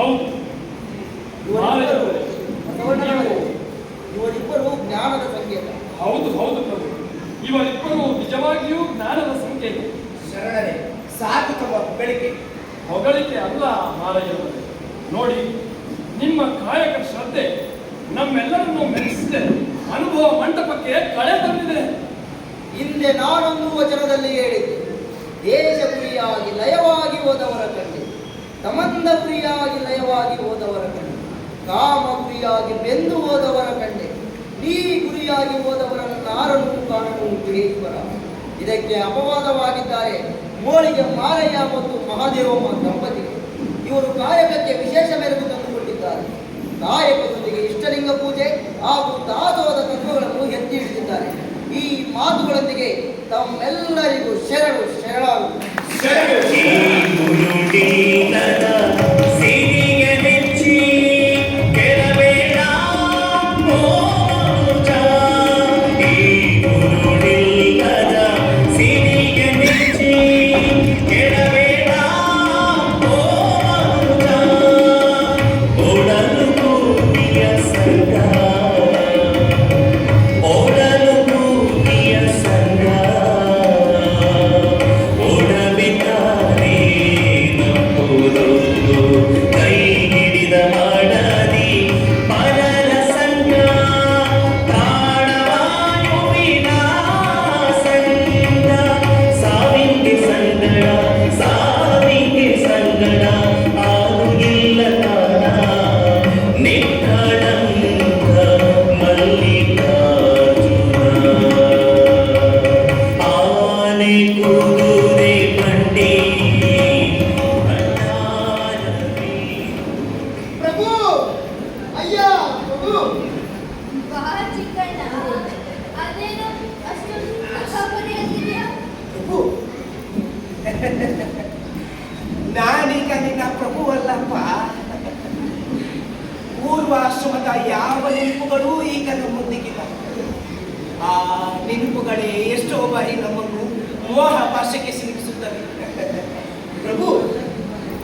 ಹೌದು. ಇವರಿಬ್ಬರು ಜ್ಞಾನದ ಸಂಕೇತ. ಹೌದು ಹೌದು ಪ್ರಭು, ಇವರಿಬ್ಬರು ನಿಜವಾಗಿಯೂ ಜ್ಞಾನದ ಸಂಕೇತ. ಶರಣರೇ, ಸಾಕು ತಮ್ಮ ಹೊಗಳಿಕೆ. ಹೊಗಳಿಕೆ ಅಲ್ಲ ಮಾರಯ್ಯನವರೇ. ನೋಡಿ, ನಿಮ್ಮ ಕಾಯಕ ಶ್ರದ್ಧೆ ನಮ್ಮೆಲ್ಲರನ್ನು ಮೆಚ್ಚಿಸಿದೆ. ಅನುಭವ ಮಂಟಪಕ್ಕೆ ಕಳೆ ತಂದಿದೆ. ಹಿಂದೆ ನಾನೊಂದು ವಚನದಲ್ಲಿ ಹೇಳಿದ್ದೆ, ದೇಶ ಗುರಿಯಾಗಿ ಲಯವಾಗಿ ಹೋದವರ ಕಂಡೆ, ತಮಂದ ಗುರಿಯಾಗಿ ಲಯವಾಗಿ ಹೋದವರ ಕಂಡೆ, ಕಾಮ ಗುರಿಯಾಗಿ ಬೆಂದು ಹೋದವರ ಕಂಡೆ, ನೀ ಗುರಿಯಾಗಿ ಹೋದವರನ್ನು ನಾರನ್ನು ಕಾಣಲು ಈಶ್ವರ. ಇದಕ್ಕೆ ಅಪವಾದವಾಗಿದ್ದಾರೆ ಮೋಳಿಗೆ ಮಾರಯ್ಯ ಮತ್ತು ಮಹಾದೇವಮ್ಮ ದಂಪತಿಗಳು. ಇವರು ಕಾಯಕಕ್ಕೆ ವಿಶೇಷ ಮೆರುಗು ತಂದುಕೊಂಡಿದ್ದಾರೆ. ಕಾಯಕದೊಂದಿಗೆ ಇಷ್ಟಲಿಂಗ ಪೂಜೆ ಹಾಗೂ ದಾಸೋಹದ ತತ್ವಗಳನ್ನು ಎತ್ತಿ ಹಿಡಿದಿದ್ದಾರೆ. ಈ ಮಾತುಗಳೊಂದಿಗೆ ತಮ್ಮೆಲ್ಲರಿಗೂ ಶರಣು ಶರಣಾರು. ನಾನೀಗ ನಿನ್ನ ಪ್ರಭುವಲ್ಲಪ್ಪ. ಪೂರ್ವಾಶ್ರಮದ ಯಾವ ನೆನಪುಗಳು ಈಗ ನಮ್ಮೊಂದಿಗಿಲ್ಲ. ಆ ನೆನಪುಗಳೇ ಎಷ್ಟೋ ಬಾರಿ ನಮ್ಮನ್ನು ಮೋಹ ಭಾಷೆಗೆ ಸಿಲುಕಿಸುತ್ತವೆ. ಪ್ರಭು,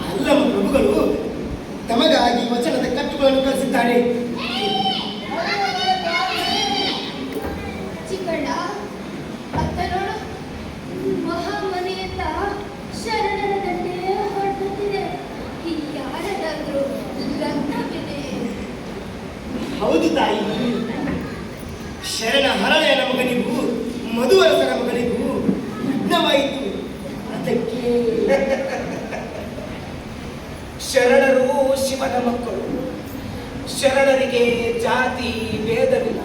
ಅಲ್ಲಮ ಪ್ರಭುಗಳು ತಮಗಾಗಿ ವಚನದ ಕಟ್ಟುಗಳನ್ನು ಕಲಿಸಿದ್ದಾರೆ. ಚಿಕ್ಕಣ್ಣ, ಅತ್ತ ನೋಡು, ಮಹಾಮನೆಯತ್ತ ಶರಣರ ದಂಡೆ ಹೊರಡುತ್ತಿದೆ. ಯಾರದಾದ್ರೂ ಲಗ್ನವಿದೆ. ಹೌದು ತಾಯಿ, ಶರಣ ಹರಳೆಯನ ಮಗನಿಗೂ ಮಧುವರಸರ ಮಗನಿಗೂ ಲಗ್ನವಾಯಿತು. ಅದಕ್ಕೆ ಶರಣರು ಶಿವನ ಮಕ್ಕಳು. ಶರಣರಿಗೆ ಜಾತಿ ಭೇದವಿಲ್ಲ.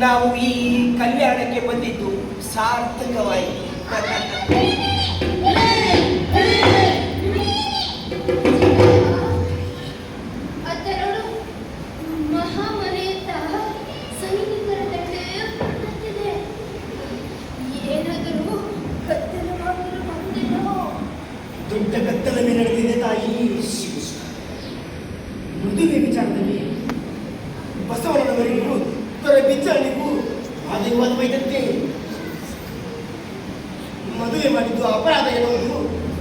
ನಾವು ಈ ಕಲ್ಯಾಣಕ್ಕೆ ಬಂದಿದ್ದು ಸಾರ್ಥಕವಾಯಿತು. ಅತ್ತ ನೋಡು, ಮಹಾಮನೆಯತ್ತ ಸೈನಿಕರ ದಂಡೆ ಹೊರಡುತ್ತಿದೆ. ಏನಾದರೂ ಕತ್ತಲವಾಗಿರಬಹುದೇನೋ. ದೊಡ್ಡ ಕತ್ತಲವೇ ನಡೆದಿದೆ ತಾಯಿ. ಮದುವೆ ವಿಚಾರದಲ್ಲಿ ಬಸವಣ್ಣನವರಿಗೂ ದೊರೆ ಬಿಚ್ಚನಿಗೂ ವಾದವಿವಾದವೈದಂತೆ. ಮದುವೆ ಮಾಡಿದ್ದು ಅಪರಾಧ ಎನ್ನುವುದು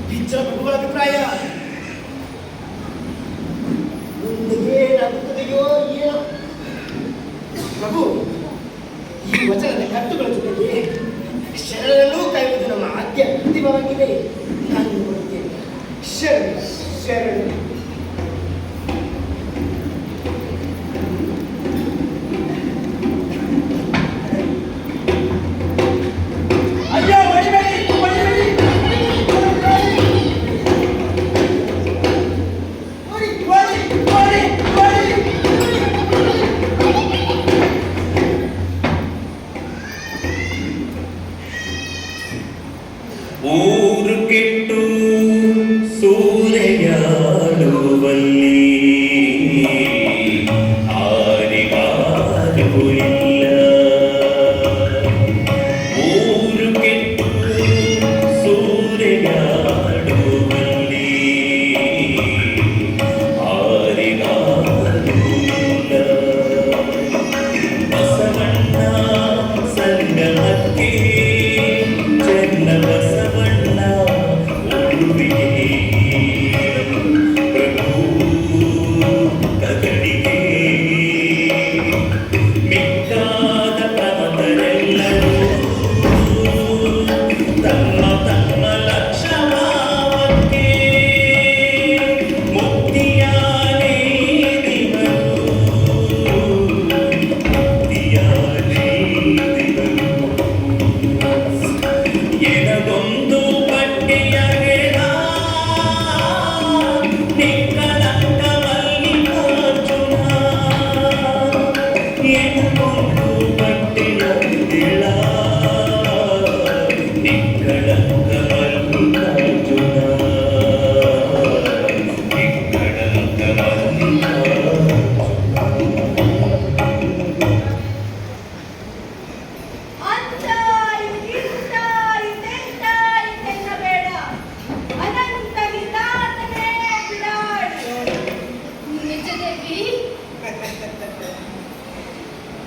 ಬಿಚ್ಚಲ ಪ್ರಭುಗಳ ಅಭಿಪ್ರಾಯ. ಮುಂದೆ ಏನಾಗುತ್ತದೆಯೋ ಏನೋ. ಪ್ರಭು, ಈ ವಚನದ ಕಟ್ಟುಗಳ ಜೊತೆಗೆ ಶರಣರನ್ನೂ ಕಾಯುವುದು ನಮ್ಮ ಆದ್ಯ ಅಂತಿಮವಾಗಿದೆ. ನಾನು ನೋಡುತ್ತೇನೆ. ಶರಣ ಶರಣ. ಊರು ಕೆಟ್ಟು ಸೂರೆಯಾಡು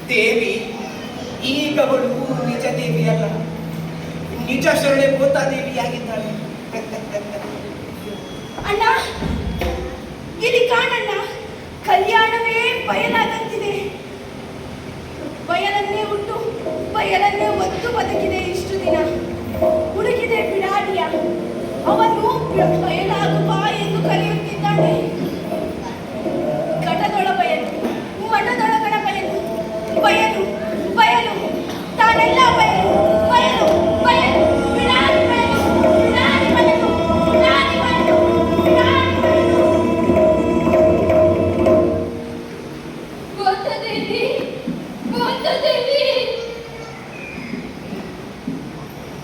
ದೇವಿ ಈಗವಳು ನಿಜ ದೇವಿಯಲ್ಲ, ನಿಜ ಶರಣೆ ದೇವಿಯಾಗಿದ್ದಾಳೆ. ಅಣ್ಣ, ಇಲ್ಲಿ ಕಾಣಣ್ಣ, ಕಲ್ಯಾಣವೇ ಬಯಲಾದಂತಿದೆ. ಬಯಲನ್ನೇ ಹುಟ್ಟು ಬಯಲನ್ನೇ ಒತ್ತು ಬದುಕಿದೆ ಇಷ್ಟು ದಿನ. ಹುಡುಕಿದೆ ಬಿಡಾಡಿಯ, ಅವನು ಬಯಲಾಗುವ ಎಂದು ಕರೆಯುತ್ತಿದ್ದಾನೆ.